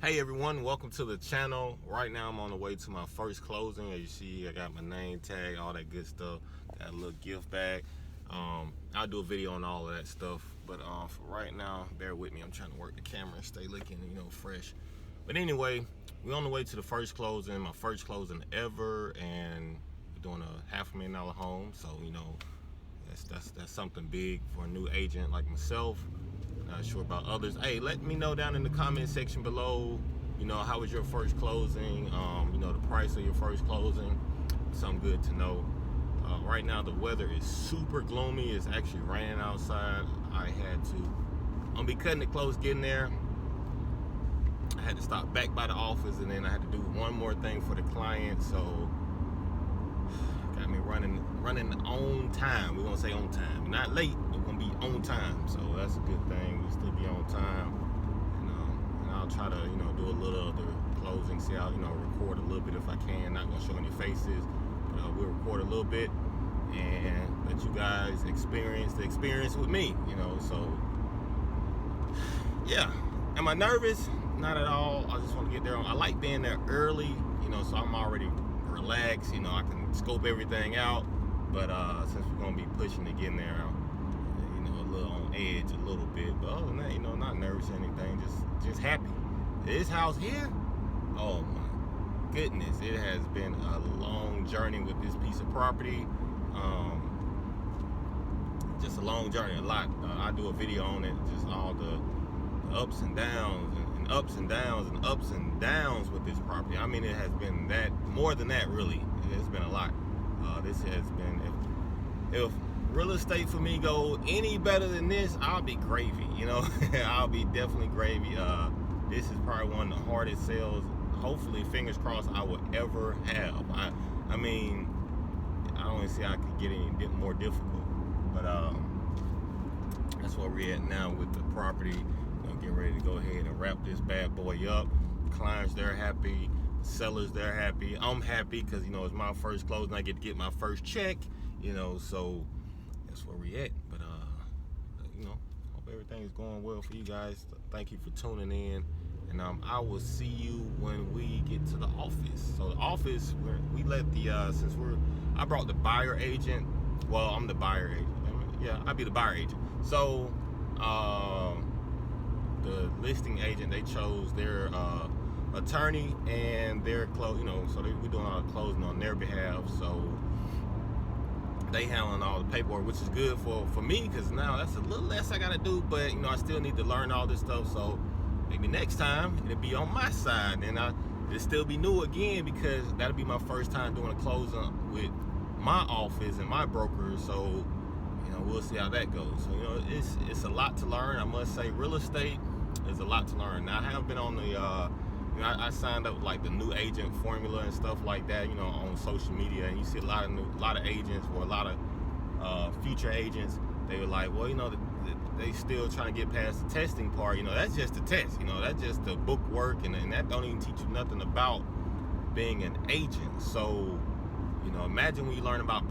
Hey everyone, welcome to the channel. Right now I'm on the way to my first closing. As you see, I got my name tag, all that good stuff. Got a little gift bag. I'll do a video on all of that stuff. But for right now, bear with me. I'm trying to work the camera and stay looking, fresh. But anyway, we're on the way to the first closing, my first closing ever, and we're doing a $500,000 home. So that's something big for a new agent like myself. Not sure about others. Hey, let me know down in the comment section below, how was your first closing, the price of your first closing. Something good to know. Right now the weather is super gloomy. It's actually raining outside. I'm gonna be cutting it close getting there. I had to stop back by the office, and then I had to do one more thing for the client, so got me running on time. We're gonna say on time. We're not late, we're gonna be on time. So that's a good thing. We'll still be on time. And I'll try to, do a little of the closing, see how, record a little bit if I can. Not gonna show any faces, but we'll record a little bit and let you guys experience the experience with me, so yeah. Am I nervous? Not at all. I just want to get there. I like being there early, so I'm already relaxed. I can scope everything out. But since we're gonna be pushing to get in there, a little on edge a little bit. But other than that, not nervous or anything. Just happy. This house here, oh my goodness, it has been a long journey with this piece of property. Just a long journey. A lot. I do a video on it. Just all the ups and downs and ups and downs and ups and downs with this property. I mean, it has been that, more than that, really. It's been a lot. This has been, if real estate for me go any better than this, I'll be gravy, I'll be definitely gravy. This is probably one of the hardest sales, hopefully, fingers crossed, I will ever have. I mean, I don't even see how I could get any more difficult, but that's where we're at now with the property. Getting ready to go ahead and wrap this bad boy up. Clients, they're happy. Sellers, they're happy. I'm happy because, it's my first closing. I get to get my first check, so that's where we at. But, hope everything is going well for you guys. Thank you for tuning in. And I will see you when we get to the office. So the office, we let I brought the buyer agent. Well, I'm the buyer agent. Yeah, I'll be the buyer agent. So, the listing agent, they chose their attorney and their close, so we're doing all the closing on their behalf. So they handling all the paperwork, which is good for me, because now that's a little less I gotta do. But I still need to learn all this stuff. So maybe next time it'll be on my side, and it'll still be new again, because that'll be my first time doing a closing with my office and my broker. So we'll see how that goes. So it's a lot to learn. I must say, real estate is a lot to learn. Now, I have been on the I signed up with like the new agent formula and stuff like that, on social media, and you see a lot of agents, or a lot of future agents. They were like, well, they still trying to get past the testing part. That's just a test. That's just the book work, and that don't even teach you nothing about being an agent. So imagine when you learn about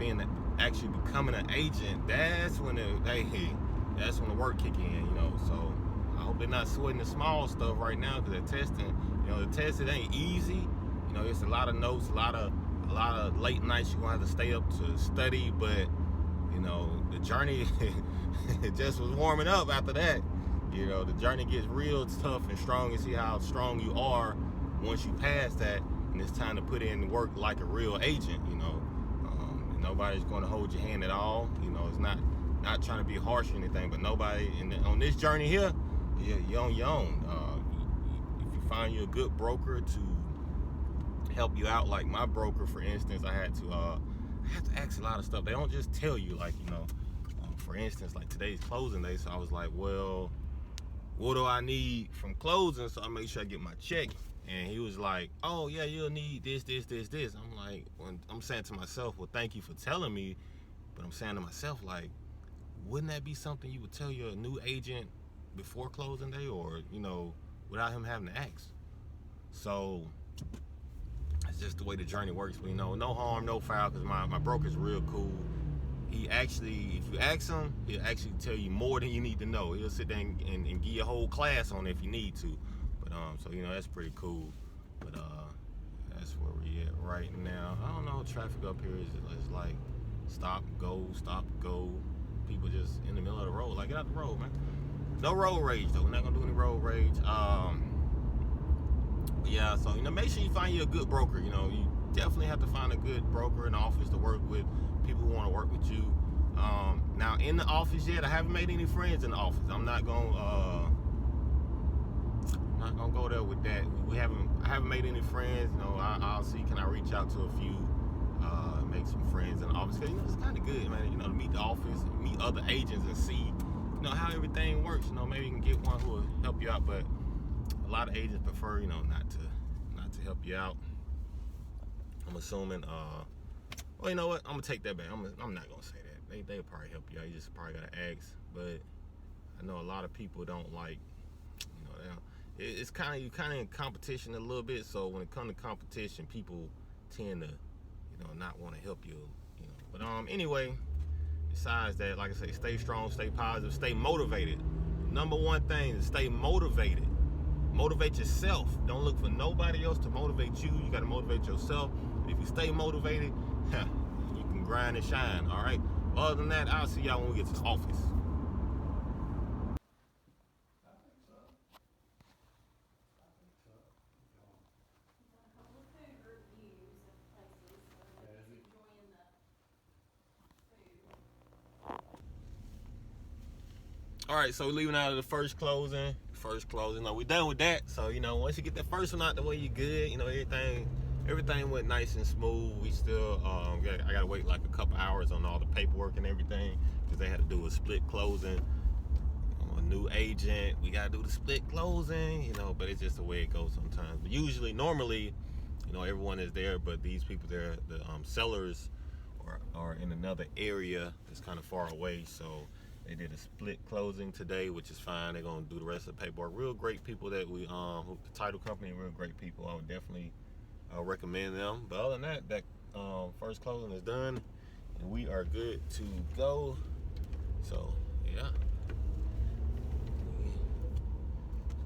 actually becoming an agent. That's when that's when the work kick in. So I hope they're not sweating the small stuff right now, because they're testing. The test, it ain't easy. It's a lot of notes, a lot of late nights you're gonna have to stay up to study. But the journey it just was warming up after that. The journey gets real tough and strong, and see how strong you are once you pass that, and it's time to put in work like a real agent. Nobody's going to hold your hand at all. It's not trying to be harsh or anything, but nobody on this journey here, you're on your own. If you find you a good broker to help you out, like my broker, for instance, I had to ask a lot of stuff. They don't just tell you, like, for instance, like today's closing day. So I was like, well, what do I need from closing, so I make sure I get my check? And he was like, oh yeah, you'll need this. I'm like, I'm saying to myself, well, thank you for telling me. But I'm saying to myself, like, wouldn't that be something you would tell your new agent before closing day, or without him having to ask? So it's just the way the journey works. But no harm, no foul, because my broker's real cool. He actually, if you ask him, he'll actually tell you more than you need to know. He'll sit there and give you a whole class on it if you need to. But so that's pretty cool. But that's where we at right now. I don't know, traffic up here is like stop, go, people just in the middle of the road. Like, get out the road, man. No road rage though. We're not gonna do any road rage. Yeah, so make sure you find you a good broker. You definitely have to find a good broker in the office to work with, people who want to work with you. Now in the office yet, I haven't made any friends in the office. I'm not gonna go there with that. I haven't made any friends. I'll see, can I reach out to a few, make some friends in the office, because it's kind of good, man, to meet the office, meet other agents and see how everything works. Maybe you can get one who will help you out, but a lot of agents prefer not to help you out. I'm assuming well, you know what, I'm gonna take that back. I'm not gonna say that. They'll probably help you out. You just probably gotta ask. But I know a lot of people don't like, it's kind of, you kind of in competition a little bit. So when it comes to competition, people tend to not want to help you. But anyway, besides that, like I say, stay strong, stay positive, stay motivated. Number one thing is stay motivated. Motivate yourself. Don't look for nobody else to motivate you. You got to motivate yourself. If you stay motivated, you can grind and shine. All right. Other than that, I'll see y'all when we get to the office. All right, so we're leaving out of the first closing. We're done with that. So once you get that first one out the way, you good. Everything went nice and smooth. We still I gotta wait like a couple hours on all the paperwork and everything, because they had to do a split closing. I'm a new agent, we gotta do the split closing, but it's just the way it goes sometimes. But normally, everyone is there, but these people there, the sellers are in another area that's kind of far away, so they did a split closing today, which is fine. They're gonna do the rest of the paperwork. Real great people that the title company, real great people. I would definitely recommend them. But other than that, first closing is done, and we are good to go. So yeah,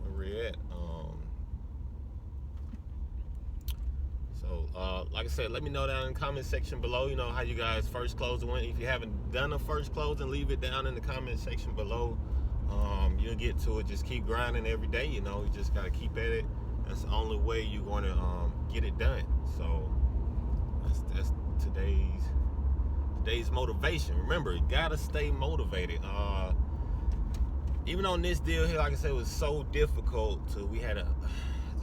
where we're at. Like I said, let me know down in the comment section below, how you guys first closing went. If you haven't done a first closing, leave it down in the comment section below. You'll get to it. Just keep grinding every day. You just got to keep at it. That's the only way you're going to get it done. So that's today's motivation. Remember, you got to stay motivated. Even on this deal here, like I said, it was so difficult. We had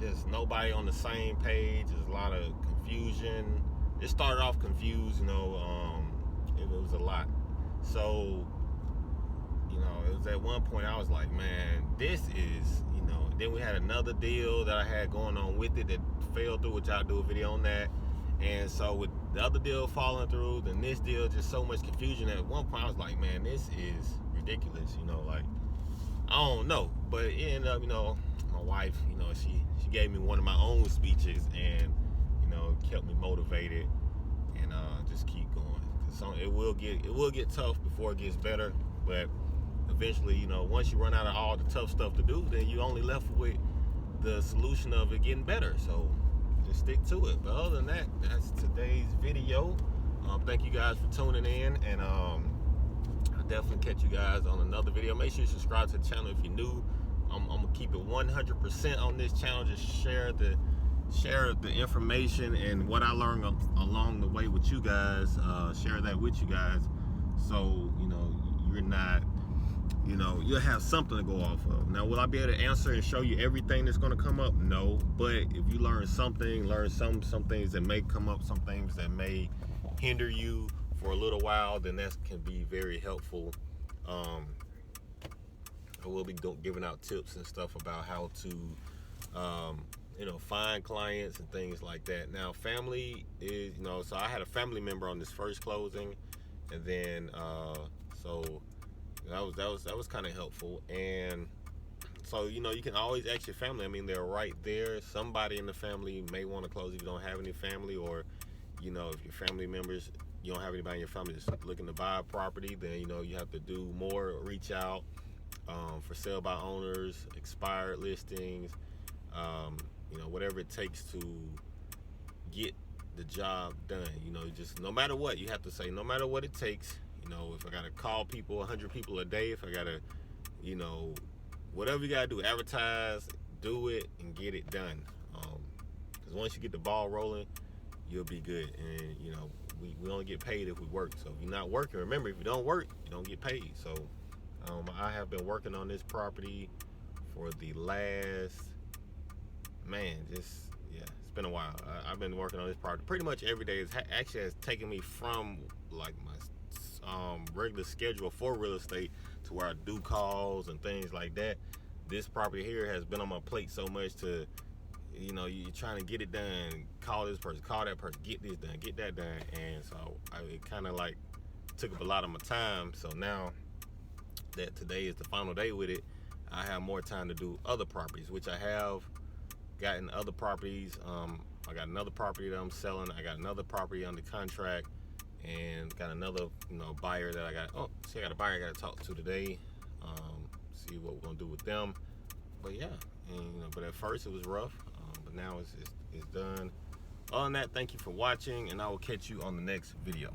just nobody on the same page. There's a lot of confusion. It started off confused, it was a lot. So, it was at one point I was like, man, this is, then we had another deal that I had going on with it that fell through, which I'll do a video on that. And so with the other deal falling through, then this deal, just so much confusion. At one point I was like, man, this is ridiculous, like, I don't know. But it ended up, my wife, she gave me one of my own speeches, and kept me motivated, and just keep going. Cause it will get tough before it gets better, but eventually, once you run out of all the tough stuff to do, then you only left with the solution of it getting better. So just stick to it. But other than that, that's today's video. Thank you guys for tuning in, and I'll definitely catch you guys on another video. Make sure you subscribe to the channel if you're new. I'm gonna keep it 100% on this channel. Just share the information and what I learned along the way with you guys. Share that with you guys, so you're not, you'll have something to go off of. Now, will I be able to answer and show you everything that's going to come up? No, but if you learn something, some things that may come up, some things that may hinder you for a little while, then that can be very helpful. I will be giving out tips and stuff about how to, find clients and things like that. Now, family is, so I had a family member on this first closing, and then, so that was kind of helpful. And so, you can always ask your family. I mean, they're right there. Somebody in the family may want to close if you don't have any family, or, if your family members, you don't have anybody in your family that's looking to buy a property, then, you have to do more, reach out. For sale by owners, expired listings, You know, whatever it takes to get the job done. You know, just no matter what, you have to say no matter what it takes. You know, if I gotta call people, 100 people a day, if I gotta, you know, whatever you gotta do, advertise, do it, and get it done. Because once you get the ball rolling, you'll be good. And you know, we only get paid if we work. So if you're not working, remember, if you don't work, you don't get paid. So I have been working on this property for the last, it's been a while. I've been working on this property pretty much every day. It actually has taken me from like my regular schedule for real estate to where I do calls and things like that. This property here has been on my plate so much to, you know, you're trying to get it done, call this person, call that person, get this done, get that done. And so it kind of like took up a lot of my time. So now that today is the final day with it, I have more time to do other properties, which I have gotten other properties. I got another property that I'm selling. I got another property under contract, and got another, you know, buyer that I got. Oh, see, I got a buyer I got to talk to today. See what we're gonna do with them. But yeah, and you know, but at first it was rough, but now it's done. Other than that, thank you for watching, and I will catch you on the next video.